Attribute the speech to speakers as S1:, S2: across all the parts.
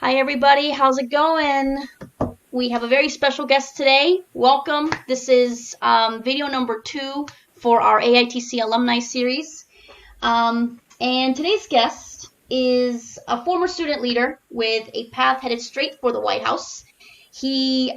S1: Hi everybody, how's it going? We have a very special guest today. Welcome. This is video number 2 for our AITC alumni series. And today's guest is a former student leader with a path headed straight for the White House. He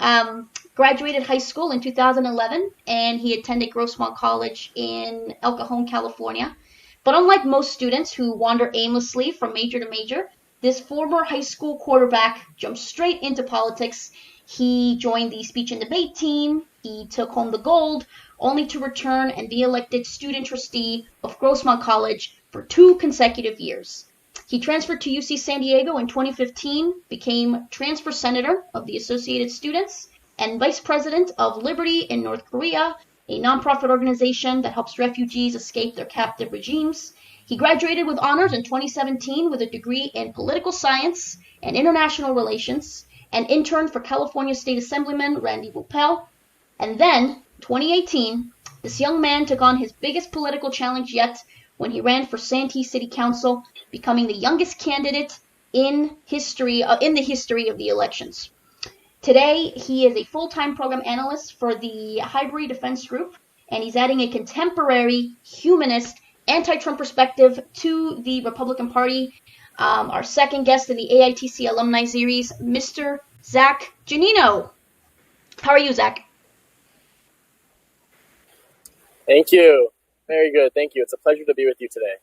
S1: graduated high school in 2011 and he attended Grossmont College in El Cajon, California. But unlike most students who wander aimlessly from major to major, this former high school quarterback jumped straight into politics. He joined the speech and debate team. He took home the gold, only to return and be elected student trustee of Grossmont College for 2 consecutive years. He transferred to UC San Diego in 2015, became transfer senator of the Associated Students, and vice president of Liberty in North Korea, a nonprofit organization that helps refugees escape their captive regimes. He graduated with honors in 2017 with a degree in political science and international relations, and interned for California State Assemblyman Randy Voepel. And then, 2018, this young man took on his biggest political challenge yet when he ran for Santee City Council, becoming the youngest candidate in the history of the elections. Today, he is a full-time program analyst for the Highbury Defense Group, and he's adding a contemporary, humanist, anti-Trump perspective to the Republican Party. Our second guest in the AITC alumni series, Mr. Zack Gianino. How are you, Zack?
S2: Thank you. Very good. Thank you. It's a pleasure to be with you today.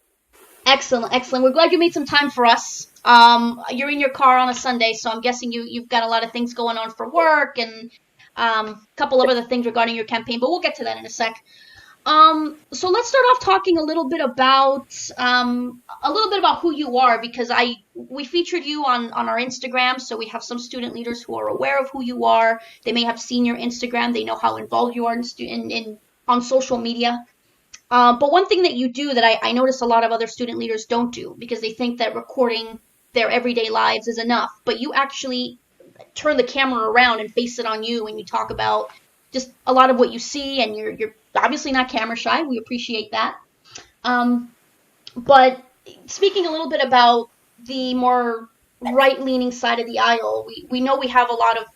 S1: Excellent, excellent. We're glad you made some time for us. You're in your car on a Sunday, so I'm guessing you've got a lot of things going on for work and a couple of other things regarding your campaign, but we'll get to that in a sec. So let's start off talking a little bit about who you are, because we featured you on our Instagram, so we have some student leaders who are aware of who you are. They may have seen your Instagram. They know how involved you are on social media. But one thing that you do that I notice a lot of other student leaders don't do, because they think that recording their everyday lives is enough, but you actually turn the camera around and face it on you and you talk about just a lot of what you see, and you're obviously not camera shy. We appreciate that. But speaking a little bit about the more right-leaning side of the aisle, we know we have a lot of,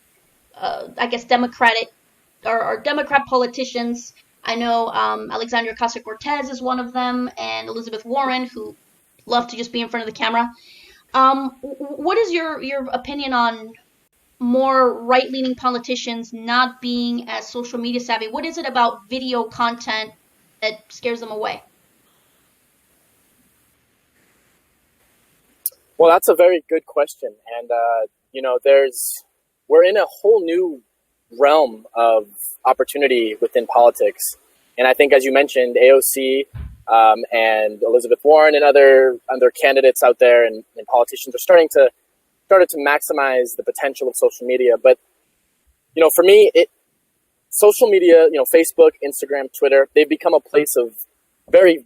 S1: Democrat politicians. I know Alexandria Ocasio-Cortez is one of them, and Elizabeth Warren, who love to just be in front of the camera. What is your opinion on more right-leaning politicians not being as social media savvy? What is it about video content that scares them away?
S2: Well, that's a very good question. And, we're in a whole new realm of opportunity within politics. And I think, as you mentioned, AOC and Elizabeth Warren and other candidates out there and politicians are started to maximize the potential of social media. But, for me, social media, Facebook, Instagram, Twitter, they've become a place of very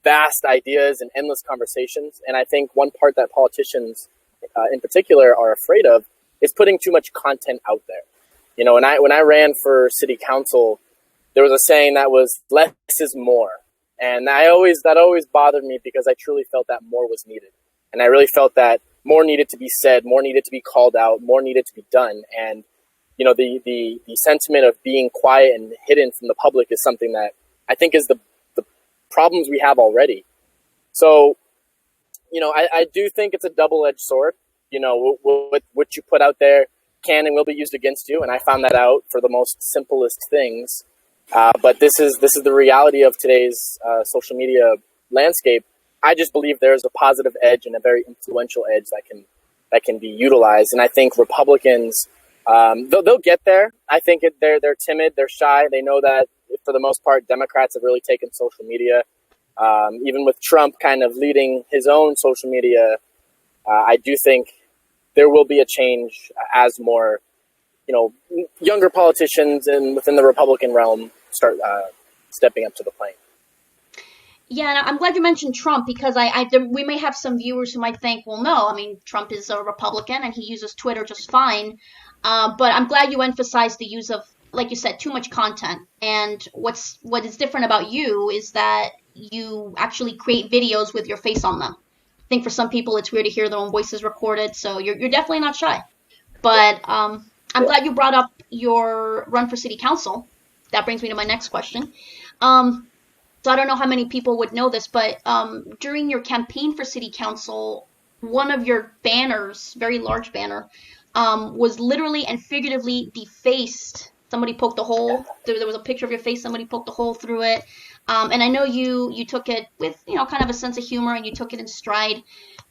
S2: vast ideas and endless conversations. And I think one part that politicians in particular are afraid of is putting too much content out there. When I ran for city council, there was a saying that was less is more. And that always bothered me, because I truly felt that more was needed. And I really felt that more needed to be said, more needed to be called out, more needed to be done. And, the sentiment of being quiet and hidden from the public is something that I think is the problems we have already. So, I do think it's a double-edged sword. What you put out there can and will be used against you. And I found that out for the most simplest things. But this is the reality of today's social media landscape. I just believe there's a positive edge and a very influential edge that can be utilized. And I think Republicans, they'll get there. I think they're timid, they're shy. They know that for the most part, Democrats have really taken social media. Even with Trump kind of leading his own social media, I do think there will be a change as more, younger politicians and within the Republican realm start stepping up to the plate.
S1: Yeah, and I'm glad you mentioned Trump, because we may have some viewers who might think, well, no, I mean, Trump is a Republican and he uses Twitter just fine. But I'm glad you emphasized the use of, like you said, too much content. And what is different about you is that you actually create videos with your face on them. think for some people it's weird to hear their own voices recorded. So you're definitely not shy. But I'm glad you brought up your run for city council. That brings me to my next question. So I don't know how many people would know this, but during your campaign for city council, one of your banners, very large banner, was literally and figuratively defaced. Somebody poked a hole. There was a picture of your face. Somebody poked a hole through it. And I know you took it with, kind of a sense of humor, and you took it in stride.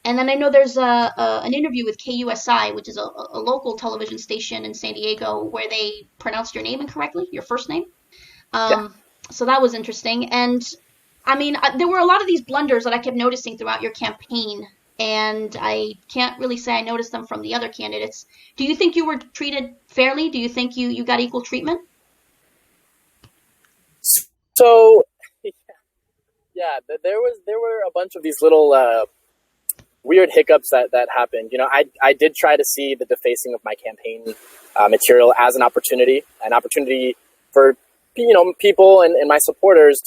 S1: And then I know there's an interview with KUSI, which is a local television station in San Diego, where they pronounced your name incorrectly, your first name. So that was interesting. And I mean, there were a lot of these blunders that I kept noticing throughout your campaign, and I can't really say I noticed them from the other candidates. Do you think you were treated fairly? Do you think you got equal treatment?
S2: So, yeah, there were a bunch of these little weird hiccups that happened. I did try to see the defacing of my campaign material as an opportunity for people and my supporters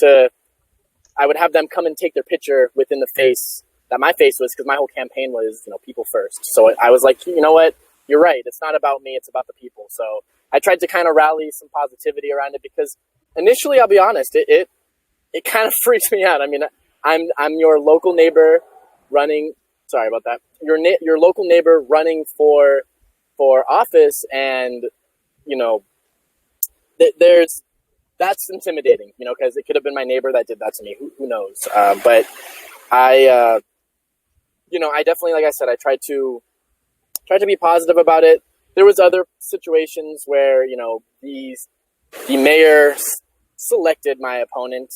S2: I would have them come and take their picture within the face that my face was, because my whole campaign was, people first. So I was like, you know what, you're right. It's not about me. It's about the people. So I tried to kind of rally some positivity around it, because initially, I'll be honest, it kind of freaks me out. I mean, I'm your local neighbor running. Sorry about that. Your local neighbor running for office, and that's intimidating. Because it could have been my neighbor that did that to me. Who knows? But I definitely, like I said, I tried to be positive about it. There was other situations where the mayor selected my opponent.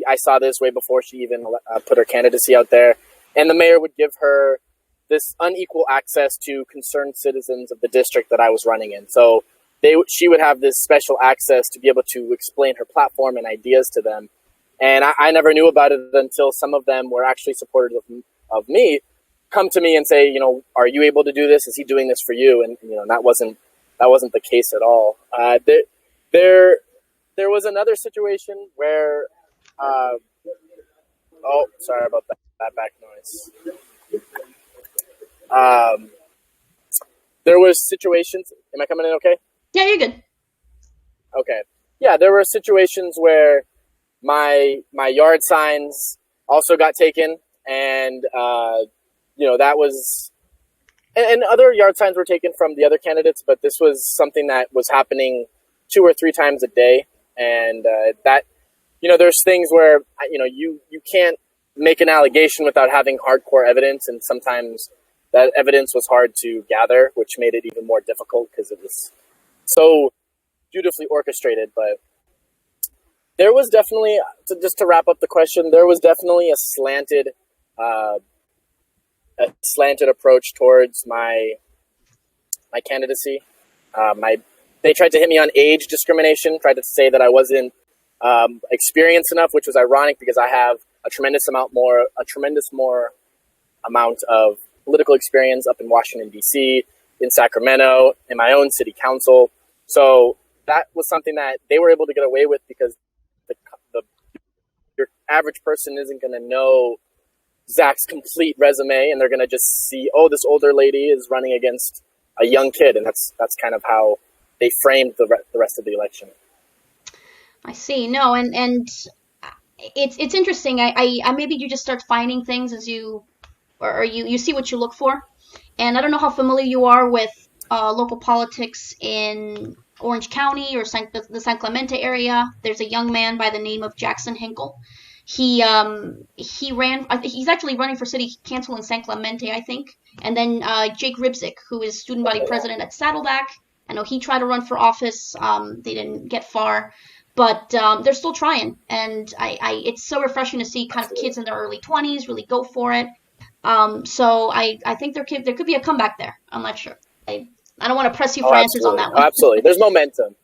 S2: I saw this way before she even put her candidacy out there, and the mayor would give her this unequal access to concerned citizens of the district that I was running in. So she would have this special access to be able to explain her platform and ideas to them. And I never knew about it until some of them were actually supporters of me, come to me and say, are you able to do this? Is he doing this for you? And that wasn't the case at all. There was another situation where, sorry about that back noise. There was situations. Am I coming in okay?
S1: Yeah, you're good.
S2: Okay. Yeah, there were situations where my yard signs also got taken, and that was, and other yard signs were taken from the other candidates, but this was something that was happening 2 or 3 times a day. And that, there's things where, you can't make an allegation without having hardcore evidence. And sometimes that evidence was hard to gather, which made it even more difficult because it was so beautifully orchestrated. But there was definitely, just to wrap up the question, there was definitely a slanted approach towards my candidacy. They tried to hit me on age discrimination, tried to say that I wasn't experienced enough, which was ironic because I have a tremendous more amount of political experience up in Washington, D.C., in Sacramento, in my own city council. So that was something that they were able to get away with, because your average person isn't going to know Zack's complete resume, and they're going to just see, this older lady is running against a young kid, and that's kind of how they framed the rest of the election.
S1: I see. No, and it's interesting. I maybe you just start finding things as you see what you look for. And I don't know how familiar you are with local politics in Orange County or the San Clemente area. There's a young man by the name of Jackson Hinkle. He ran. He's actually running for city council in San Clemente, I think. And then Jake Ribzik, who is student body president at Saddleback. I know he tried to run for office. They didn't get far, but they're still trying. And it's so refreshing to see kind of kids in their early 20s really go for it. So I think there could be a comeback there. I'm not sure. I don't want to press you for answers on that one.
S2: Absolutely. There's momentum.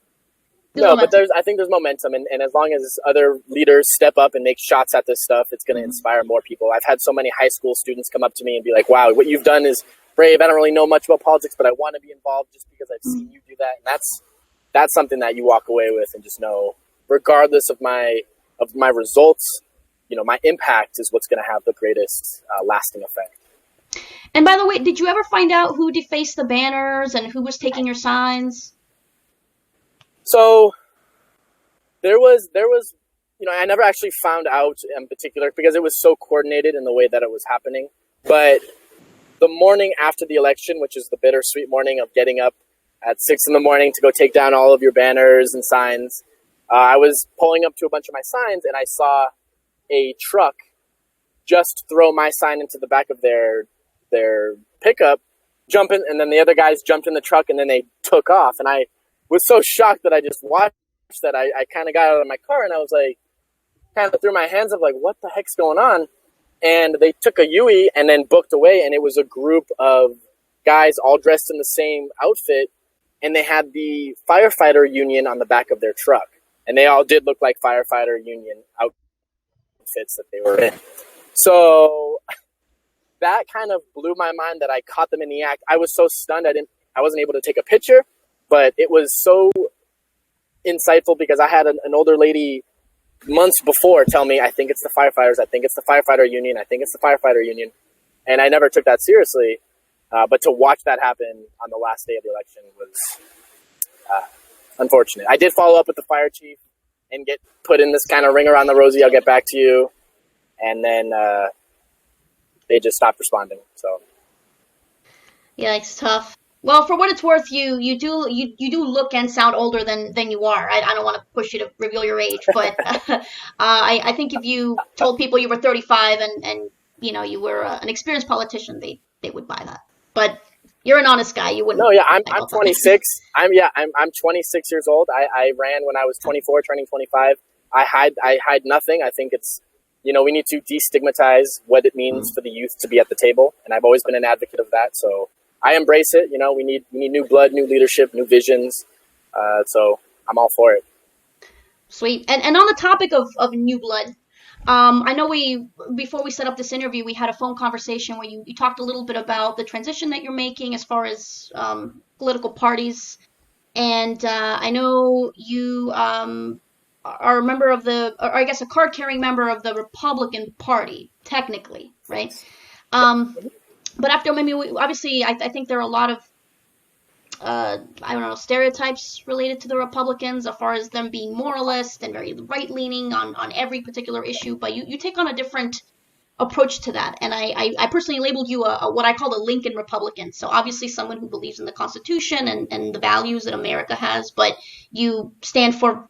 S2: But I think there's momentum, and as long as other leaders step up and make shots at this stuff, it's going to inspire more people. I've had so many high school students come up to me and be like, wow, what you've done is brave. I don't really know much about politics, but I want to be involved just because I've seen you do that. And that's something that you walk away with and just know, regardless of my results, my impact is what's going to have the greatest lasting effect.
S1: And by the way, did you ever find out who defaced the banners and who was taking your signs?
S2: So there was, I never actually found out in particular because it was so coordinated in the way that it was happening. But the morning after the election, which is the bittersweet morning of getting up at 6 a.m. to go take down all of your banners and signs, I was pulling up to a bunch of my signs and I saw a truck just throw my sign into the back of their pickup, jump in, and then the other guys jumped in the truck and then they took off. And I was so shocked that I just watched that. I kind of got out of my car and I was like, kind of threw my hands up like, what the heck's going on? And they took a Yui and then booked away. And it was a group of guys all dressed in the same outfit. And they had the firefighter union on the back of their truck. And they all did look like firefighter union outfits that they were in. So that kind of blew my mind that I caught them in the act. I was so stunned. I wasn't able to take a picture, but it was so insightful because I had an older lady months before tell me, I think it's the firefighters. I think it's the firefighter union. I think it's the firefighter union. And I never took that seriously. But to watch that happen on the last day of the election was unfortunate. I did follow up with the fire chief and get put in this kind of ring around the rosy, I'll get back to you. And then they just stopped responding. So,
S1: yeah, it's tough. Well, for what it's worth, you do look and sound older than you are. I don't want to push you to reveal your age, but I think if you told people you were 35 and you were an experienced politician, they would buy that. But you're an honest guy. You wouldn't.
S2: No, yeah, I'm 26. I'm 26 years old. I ran when I was 24, turning 25. I hide nothing. I think it's, we need to destigmatize what it means for the youth to be at the table. And I've always been an advocate of that. So I embrace it. We need new blood, new leadership, new visions. So I'm all for it.
S1: Sweet. And on the topic of new blood, I know before we set up this interview, we had a phone conversation where you talked a little bit about the transition that you're making as far as political parties. And I know you are a member of a card-carrying member of the Republican Party, technically, right? But after obviously, I think there are a lot of stereotypes related to the Republicans as far as them being moralist and very right-leaning on every particular issue. But you take on a different approach to that. And I personally labeled you what I call a Lincoln Republican. So obviously someone who believes in the Constitution and the values that America has, but you stand for,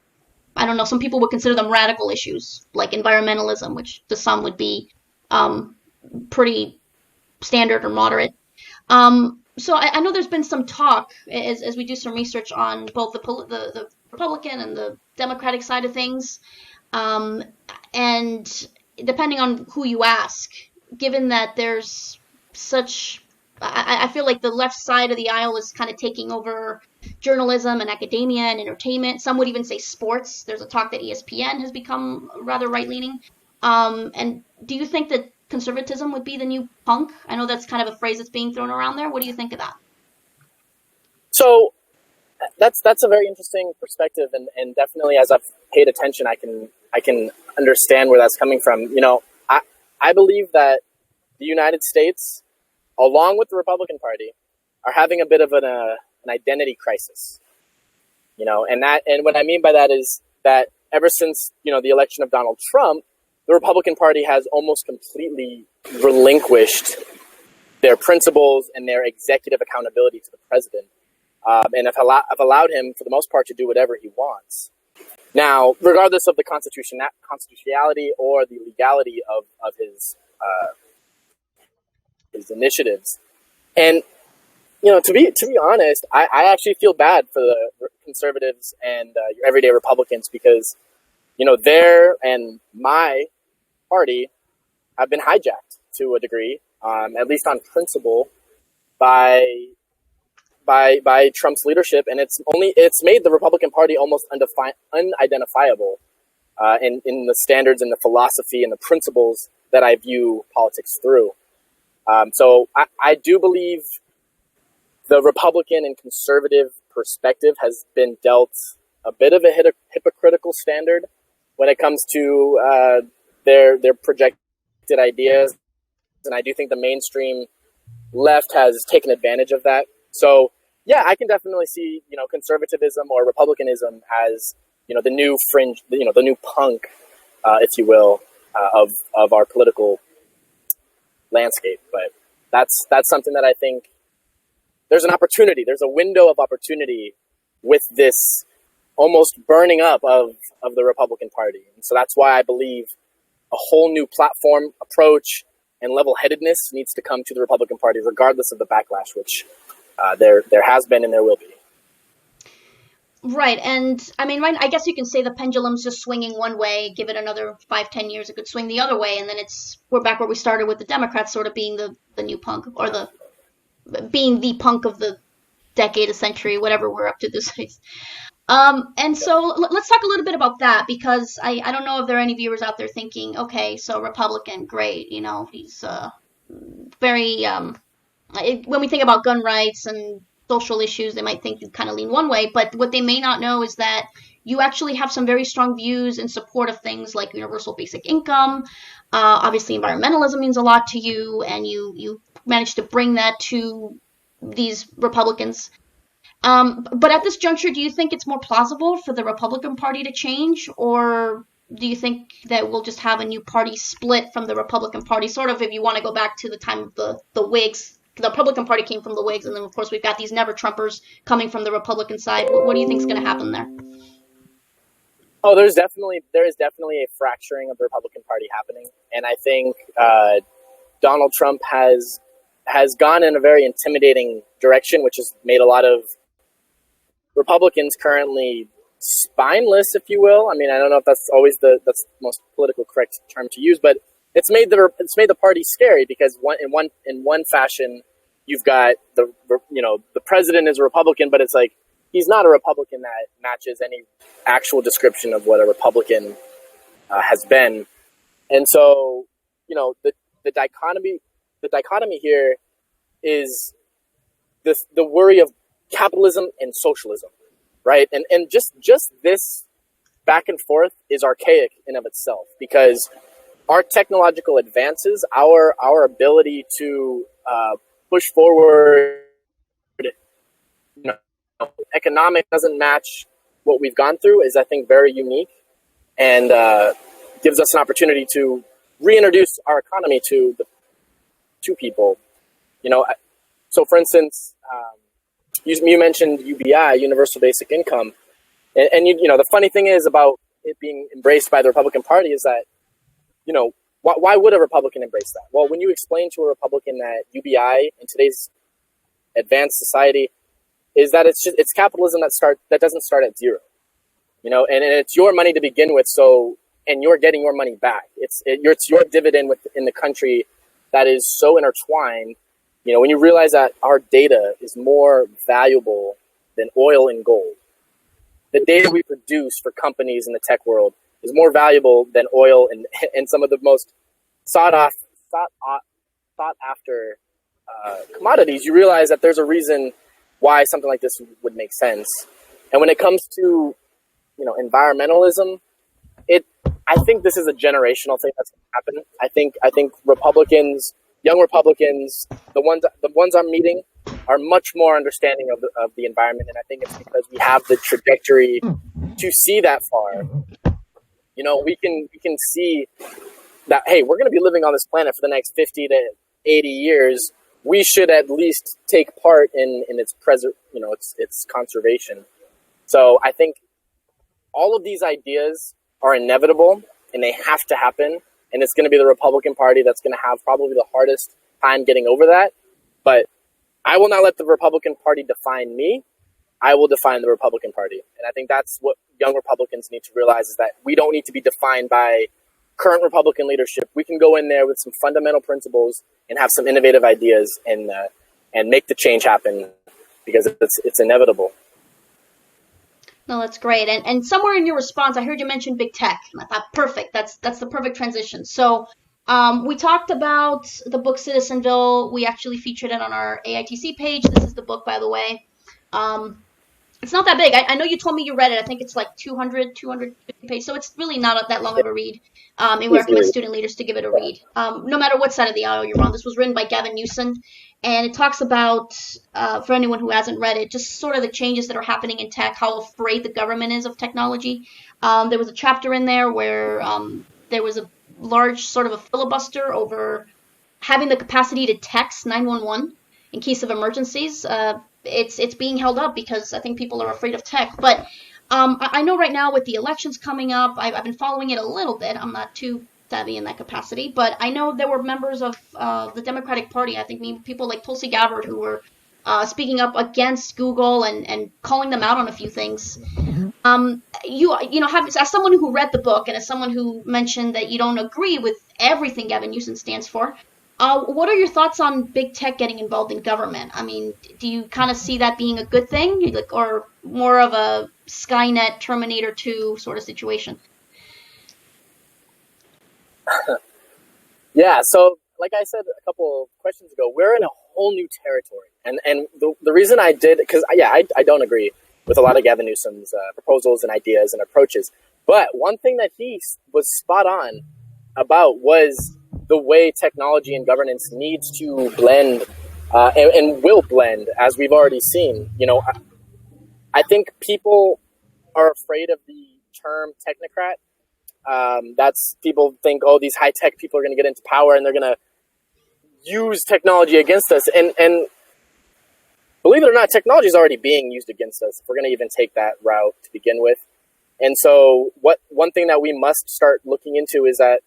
S1: I don't know, some people would consider them radical issues like environmentalism, which to some would be pretty standard or moderate. So I know there's been some talk as we do some research on both the Republican and the Democratic side of things, and depending on who you ask, given that there's such, I feel like the left side of the aisle is kind of taking over journalism and academia and entertainment. Some would even say sports. There's a talk that ESPN has become rather right-leaning. And do you think that conservatism would be the new punk? I know that's kind of a phrase that's being thrown around there. What do you think of that?
S2: So that's a very interesting perspective, and definitely as I've paid attention, I can understand where that's coming from. I believe that the United States, along with the Republican Party, are having a bit of an identity crisis. And what I mean by that is that ever since the election of Donald Trump, the Republican Party has almost completely relinquished their principles and their executive accountability to the president, and have allowed him, for the most part, to do whatever he wants. Now, regardless of the constitutionality or the legality of his initiatives, and to be honest, I actually feel bad for the conservatives and your everyday Republicans because their and my party have been hijacked to a degree, at least on principle, by Trump's leadership, and it's made the Republican Party almost unidentifiable in the standards and the philosophy and the principles that I view politics through. So I do believe the Republican and conservative perspective has been dealt a bit of a hypocritical standard when it comes to their projected ideas, and I do think the mainstream left has taken advantage of that. So yeah, I can definitely see, conservatism or republicanism as, the new fringe, the new punk, if you will, of our political landscape. But that's something that I think there's an opportunity. There's a window of opportunity with this almost burning up of the Republican Party. And so that's why I believe a whole new platform approach and level-headedness needs to come to the Republican Party, regardless of the backlash, which there has been and there will be.
S1: Right, and I mean, right, I guess you can say the pendulum's just swinging one way. Give it another 5-10 years, it could swing the other way, and then we're back where we started with the Democrats sort of being the new punk, or being the punk of the decade, a century, whatever we're up to this days. And so let's talk a little bit about that, because I don't know if there are any viewers out there thinking, okay, so Republican, great, he's very, when we think about gun rights and social issues, they might think you kind of lean one way, but what they may not know is that you actually have some very strong views in support of things like universal basic income. Obviously, environmentalism means a lot to you, and you managed to bring that to these Republicans. But at this juncture, do you think it's more plausible for the Republican Party to change, or do you think that we'll just have a new party split from the Republican Party? Sort of, if you want to go back to the time of the Whigs. The Republican Party came from the Whigs, and then, of course, we've got these never-Trumpers coming from the Republican side. What do you think is going to happen there?
S2: Oh, there is definitely a fracturing of the Republican Party happening, and I think Donald Trump has gone in a very intimidating direction, which has made a lot of Republicans currently spineless, if you will. I mean, I don't know if that's always that's the most politically correct term to use, but it's made the party scary, because in one fashion, you've got the president is a Republican, but it's like he's not a Republican that matches any actual description of what a Republican has been. And so, the dichotomy here is the worry of capitalism and socialism, right? And just this back and forth is archaic in of itself, because our technological advances, our ability to push forward, economic doesn't match what we've gone through, is I think very unique, and gives us an opportunity to reintroduce our economy to people. So for instance, you mentioned UBI, Universal Basic Income, and the funny thing is about it being embraced by the Republican Party is that, why would a Republican embrace that? Well, when you explain to a Republican that UBI in today's advanced society is that it's capitalism that doesn't start at zero, and it's your money to begin with. So, and you're getting your money back. It's your dividend within the country that is so intertwined. When you realize that our data is more valuable than oil and gold, the data we produce for companies in the tech world is more valuable than oil and some of the most sought after commodities. You realize that there's a reason why something like this would make sense. And when it comes to environmentalism, I think this is a generational thing that's going to happen. I think Republicans, young Republicans, the ones I'm meeting, are much more understanding of the environment, and I think it's because we have the trajectory to see that far. We can see that, hey, we're going to be living on this planet for the next 50 to 80 years. We should at least take part in its its conservation. So I think all of these ideas are inevitable, and they have to happen. And it's going to be the Republican Party that's going to have probably the hardest time getting over that. But I will not let the Republican Party define me. I will define the Republican Party. And I think that's what young Republicans need to realize, is that we don't need to be defined by current Republican leadership. We can go in there with some fundamental principles and have some innovative ideas and make the change happen, because it's inevitable.
S1: No, that's great. And somewhere in your response, I heard you mention big tech. And I thought, perfect. That's the perfect transition. So we talked about the book Citizenville. We actually featured it on our AITC page. This is the book, by the way. It's not that big. I know you told me you read it. I think it's like 250 pages. So it's really not that long of a read. And we recommend
S2: Easily.
S1: student leaders to give it a read. No matter what side of the aisle you're on. This was written by Gavin Newsom. And it talks about, for anyone who hasn't read it, just sort of the changes that are happening in tech, how afraid the government is of technology. There was a chapter in there where there was a large sort of a filibuster over having the capacity to text 911 in case of emergencies. It's being held up because I think people are afraid of tech. But I know right now with the elections coming up, I've been following it a little bit. I'm not too savvy in that capacity, but I know there were members of the Democratic Party. I think people like Tulsi Gabbard who were speaking up against Google and calling them out on a few things. As someone who read the book and as someone who mentioned that you don't agree with everything Gavin Newsom stands for, what are your thoughts on big tech getting involved in government? I mean, do you kind of see that being a good thing, or more of a Skynet, Terminator 2 sort of situation?
S2: Yeah, so like I said a couple of questions ago, we're in a whole new territory. And the reason I did, because I don't agree with a lot of Gavin Newsom's proposals and ideas and approaches. But one thing that he was spot on about was the way technology and governance needs to blend and will blend, as we've already seen. I think people are afraid of the term technocrat. That's people think, oh, these high tech people are going to get into power and they're going to use technology against us. And believe it or not, technology is already being used against us, if we're going to even take that route to begin with. And so one thing that we must start looking into is that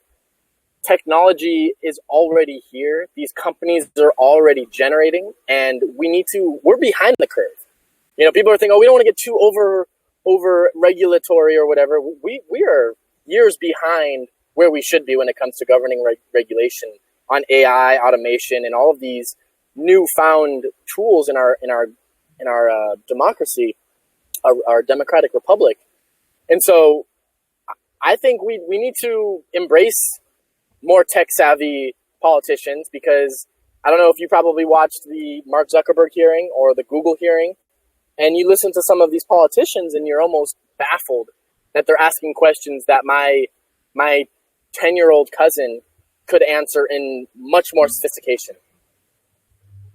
S2: technology is already here. These companies are already generating, and we're behind the curve. People are thinking, oh, we don't want to get too over regulatory or whatever. We are years behind where we should be when it comes to governing regulation on AI, automation, and all of these newfound tools in our democracy, our democratic republic. And so I think we need to embrace more tech-savvy politicians, because I don't know if you probably watched the Mark Zuckerberg hearing or the Google hearing, and you listen to some of these politicians and you're almost baffled that they're asking questions that my 10-year-old cousin could answer in much more sophistication.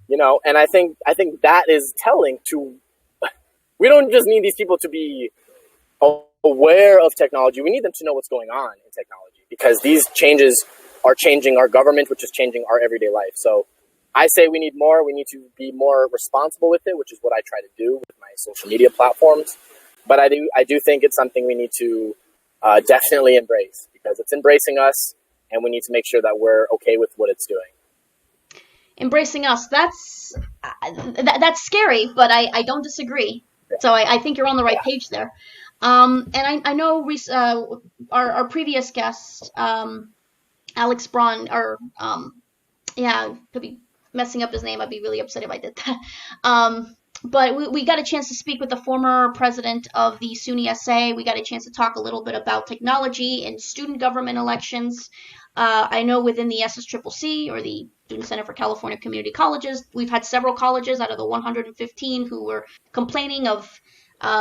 S2: And I think that is telling to, we don't just need these people to be aware of technology. We need them to know what's going on in technology, because these changes are changing our government, which is changing our everyday life. So I say we need to be more responsible with it, which is what I try to do with my social media platforms. But I do think it's something we need to definitely embrace, because it's embracing us, and we need to make sure that we're okay with what it's doing.
S1: Embracing us, that's scary, but I don't disagree. So I think you're on the right page there. And I know our previous guest, Alex Braun, could be messing up his name. I'd be really upset if I did that. But we got a chance to speak with the former president of the SUNY SA. We got a chance to talk a little bit about technology and student government elections. I know within the SSCCC, or the Student Center for California Community Colleges, we've had several colleges out of the 115 who were complaining of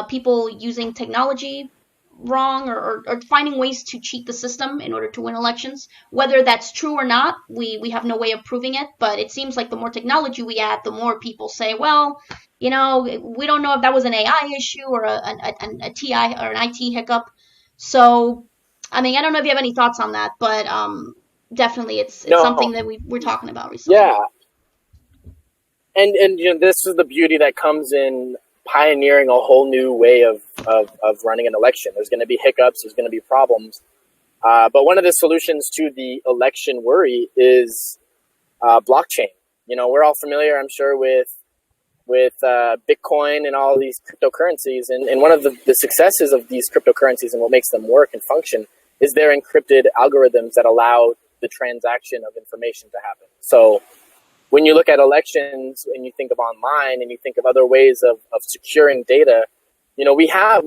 S1: people using technology wrong, or finding ways to cheat the system in order to win elections. Whether that's true or not, we have no way of proving it, but it seems like the more technology we add, the more people say, well, we don't know if that was an AI issue or a TI or an IT hiccup. So, I mean, I don't know if you have any thoughts on that, but definitely it's something that we're talking about recently.
S2: Yeah. And this is the beauty that comes in pioneering a whole new way of running an election. There's going to be hiccups, there's going to be problems. But one of the solutions to the election worry is blockchain. We're all familiar, I'm sure, with Bitcoin and all these cryptocurrencies. And one of the successes of these cryptocurrencies and what makes them work and function is their encrypted algorithms that allow the transaction of information to happen. So when you look at elections and you think of online and you think of other ways of securing data, we have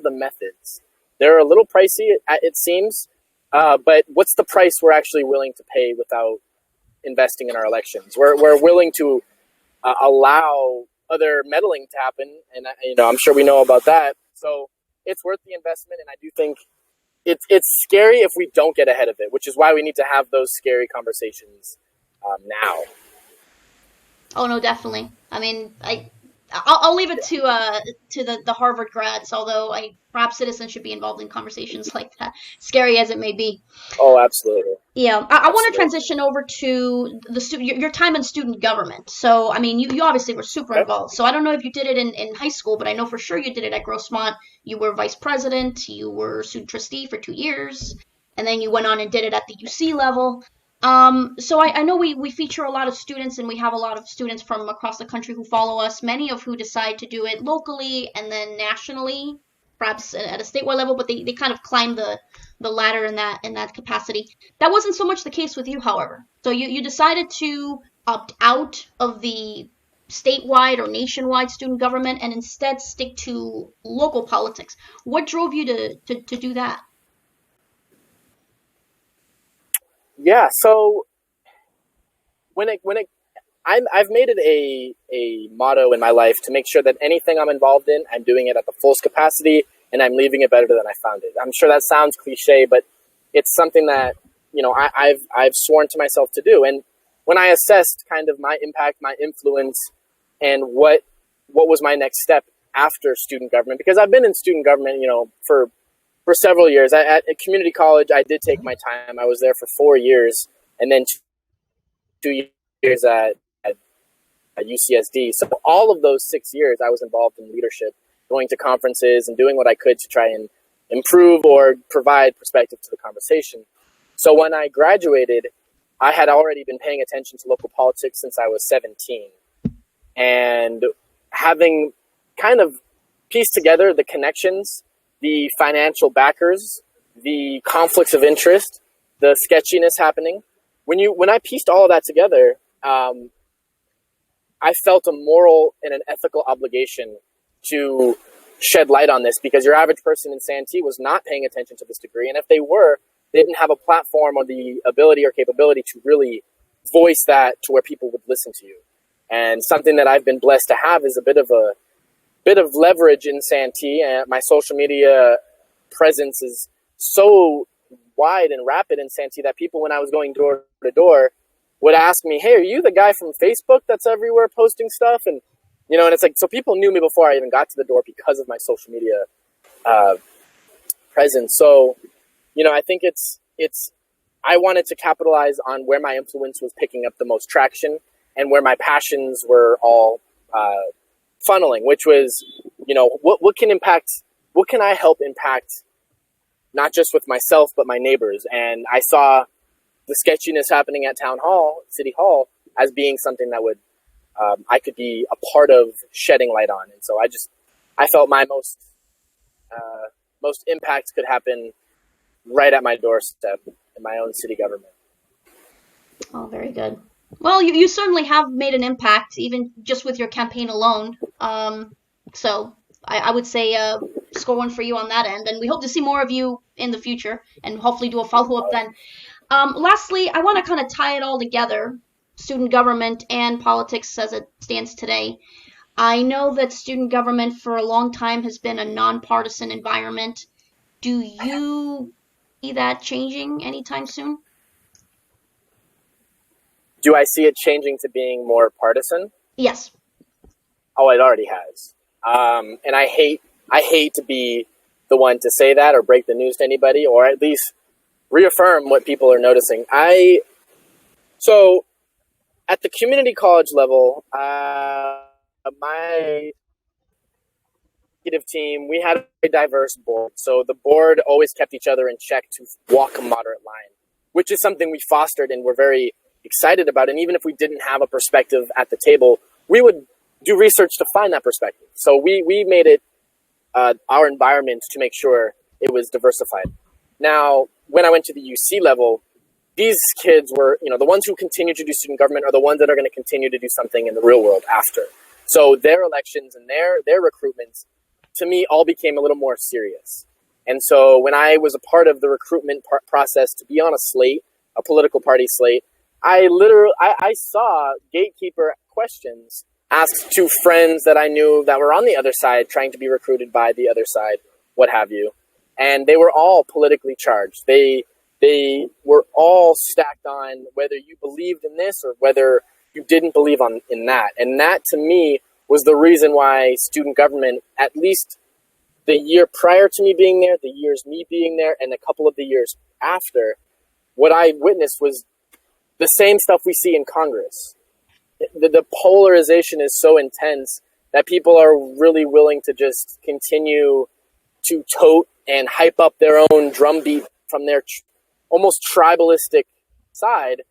S2: the methods. They're a little pricey, it seems, but what's the price we're actually willing to pay without investing in our elections? We're willing to allow other meddling to happen, and I'm sure we know about that. So it's worth the investment, and I do think it's scary if we don't get ahead of it, which is why we need to have those scary conversations now.
S1: Oh no, definitely. I mean, I'll leave it to the Harvard grads, although perhaps citizens should be involved in conversations like that, scary as it may be.
S2: Oh, absolutely.
S1: Yeah, I want to transition over to your time in student government. So, I mean, you obviously were super involved. So I don't know if you did it in high school, but I know for sure you did it at Grossmont. You were vice president, you were student trustee for 2 years, and then you went on and did it at the UC level. So I know we feature a lot of students, and we have a lot of students from across the country who follow us, many of who decide to do it locally and then nationally, perhaps at a statewide level, but they kind of climb the ladder in that capacity. That wasn't so much the case with you, however. So you decided to opt out of the statewide or nationwide student government and instead stick to local politics. What drove you to do that?
S2: Yeah, so I've made it a motto in my life to make sure that anything I'm involved in, I'm doing it at the fullest capacity, and I'm leaving it better than I found it. I'm sure that sounds cliche, but it's something that I've sworn to myself to do. And when I assessed kind of my impact, my influence, and what was my next step after student government, because I've been in student government, for several years. At community college, I did take my time. I was there for 4 years, and then 2 years at UCSD. So all of those 6 years, I was involved in leadership, going to conferences and doing what I could to try and improve or provide perspective to the conversation. So when I graduated, I had already been paying attention to local politics since I was 17. And having kind of pieced together the connections, the financial backers, the conflicts of interest, the sketchiness happening. When I pieced all of that together, I felt a moral and an ethical obligation to shed light on this, because your average person in Santee was not paying attention to this degree. And if they were, they didn't have a platform or the ability or capability to really voice that to where people would listen to you. And something that I've been blessed to have is a bit of leverage in Santee. And my social media presence is so wide and rapid in Santee that people, when I was going door to door, would ask me, "Hey, are you the guy from Facebook that's everywhere posting stuff?" And and it's like, so people knew me before I even got to the door because of my social media presence. So, I think it's I wanted to capitalize on where my influence was picking up the most traction and where my passions were all funneling, which was, what can I help impact, not just with myself, but my neighbors. And I saw the sketchiness happening at City Hall, as being something that would, I could be a part of shedding light on. And so I felt my most impact could happen right at my doorstep in my own city government.
S1: Oh, very good. Well, you certainly have made an impact, even just with your campaign alone. So I would say score one for you on that end. And we hope to see more of you in the future and hopefully do a follow-up then. Lastly, I want to kind of tie it all together, student government and politics as it stands today. I know that student government for a long time has been a nonpartisan environment. Do you see that changing anytime soon?
S2: Do I see it changing to being more partisan?
S1: Yes.
S2: Oh, it already has. And I hate to be the one to say that or break the news to anybody, or at least reaffirm what people are noticing. So at the community college level, my executive team, we had a diverse board. So the board always kept each other in check to walk a moderate line, which is something we fostered and we're very excited about. And even if we didn't have a perspective at the table, we would do research to find that perspective. So we made it our environment to make sure it was diversified. Now, when I went to the UC level, these kids were, the ones who continue to do student government are the ones that are going to continue to do something in the real world after. So their elections and their recruitments, to me, all became a little more serious. And so when I was a part of the recruitment process to be on a slate, a political party slate, I saw gatekeeper questions asked to friends that I knew that were on the other side, trying to be recruited by the other side, what have you. And they were all politically charged. They were all stacked on whether you believed in this or whether you didn't believe in that. And that, to me, was the reason why student government, at least the year prior to me being there, the years me being there, and a couple of the years after, what I witnessed was the same stuff we see in Congress. The polarization is so intense that people are really willing to just continue to tote and hype up their own drumbeat from their almost tribalistic side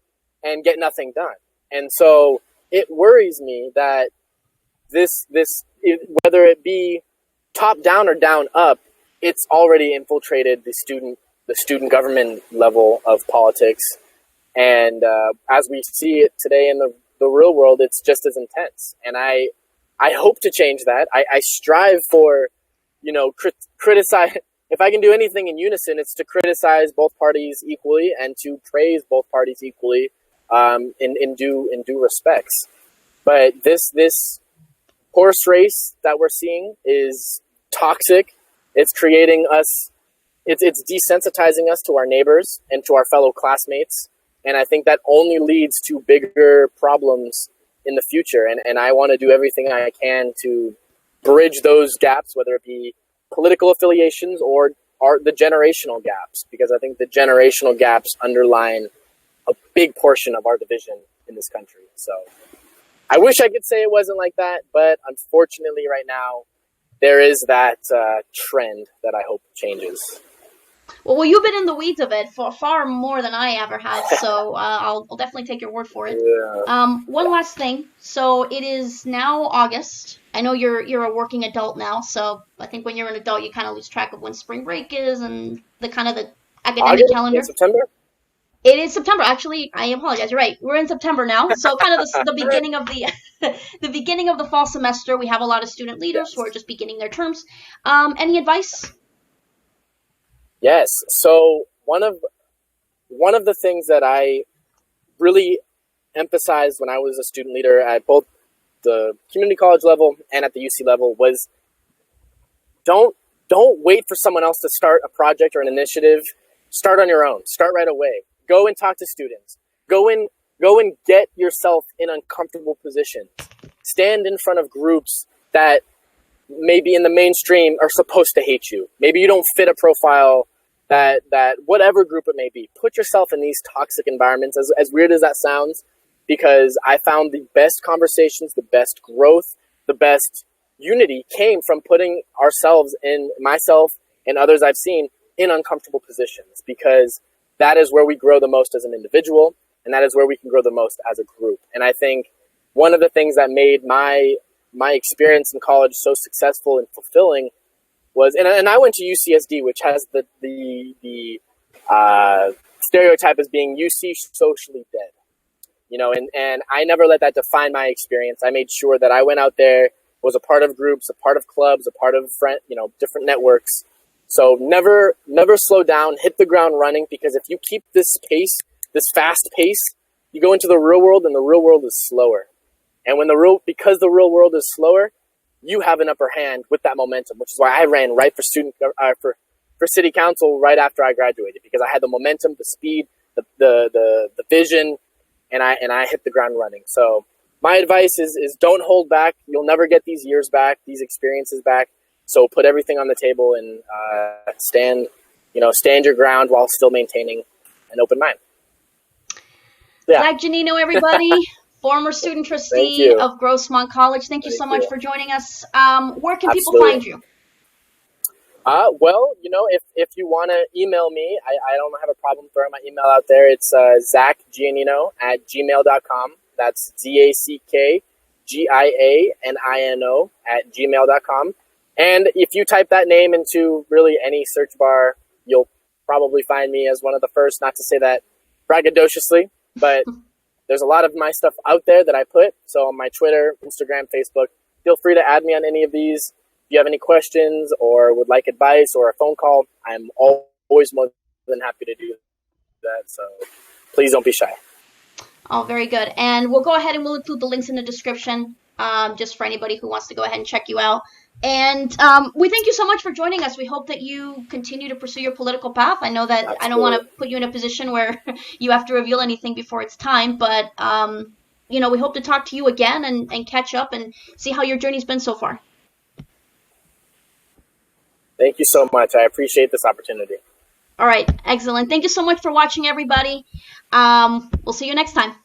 S2: and get nothing done. And so it worries me that this whether it be top down or down up, it's already infiltrated the student government level of politics. And as we see it today in the real world, it's just as intense. And I hope to change that. I strive for, criticize. If I can do anything in unison, it's to criticize both parties equally and to praise both parties equally in due respects. But this horse race that we're seeing is toxic. It's creating us. It's desensitizing us to our neighbors and to our fellow classmates. And I think that only leads to bigger problems in the future. And I want to do everything I can to bridge those gaps, whether it be political affiliations or the generational gaps, because I think the generational gaps underline a big portion of our division in this country. So I wish I could say it wasn't like that, but unfortunately right now there is that trend that I hope changes.
S1: Well, you've been in the weeds of it for far more than I ever have, so I'll definitely take your word for it.
S2: Yeah.
S1: One last thing. So it is now August. I know you're a working adult now, so I think when you're an adult, you kind of lose track of when spring break is and the academic
S2: August?
S1: calendar.
S2: September?
S1: It is September. Actually, I apologize. You're right. We're in September now, so kind of the beginning of the beginning of the fall semester. We have a lot of student leaders who are just beginning their terms. Any advice?
S2: Yes. So one of the things that I really emphasized when I was a student leader at both the community college level and at the UC level was don't wait for someone else to start a project or an initiative. Start on your own. Start right away. Go and talk to students. Go and get yourself in uncomfortable positions. Stand in front of groups that maybe in the mainstream are supposed to hate you. Maybe you don't fit a profile that whatever group it may be. Put yourself in these toxic environments, as weird as that sounds, because I found the best conversations, the best growth, the best unity came from putting myself and others I've seen in uncomfortable positions, because that is where we grow the most as an individual, and that is where we can grow the most as a group. And I think one of the things that made my experience in college so successful and fulfilling was, and I went to UCSD, which has the stereotype as being UC socially dead, and I never let that define my experience. I made sure that I went out there, was a part of groups, a part of clubs, a part of different networks. So never slow down, hit the ground running, because if you keep this pace, this fast pace, you go into the real world and the real world is slower. And because the real world is slower, you have an upper hand with that momentum, which is why I ran right for for city council right after I graduated, because I had the momentum, the speed, the vision, and I hit the ground running. So my advice is don't hold back. You'll never get these years back, these experiences back. So put everything on the table and stand your ground while still maintaining an open mind. Yeah.
S1: Zack Gianino, everybody. Former student trustee of Grossmont College. Thank you so much for joining us. Where can people find you?
S2: Well, if you want to email me, I don't have a problem throwing my email out there. It's zackgianino@gmail.com. That's ZackGianino@gmail.com. And if you type that name into really any search bar, you'll probably find me as one of the first, not to say that braggadociously, but there's a lot of my stuff out there that I put. So on my Twitter, Instagram, Facebook, feel free to add me on any of these. If you have any questions or would like advice or a phone call, I'm always more than happy to do that. So please don't be shy.
S1: Oh, very good. And we'll go ahead and we'll include the links in the description. just for anybody who wants to go ahead and check you out. And we thank you so much for joining us. We hope that you continue to pursue your political path. I know that
S2: Absolutely.
S1: I don't want to put you in a position where you have to reveal anything before it's time, but we hope to talk to you again and catch up and see how your journey's been so far.
S2: Thank you so much. I appreciate this opportunity.
S1: All right, excellent. Thank you so much for watching, everybody. We'll see you next time.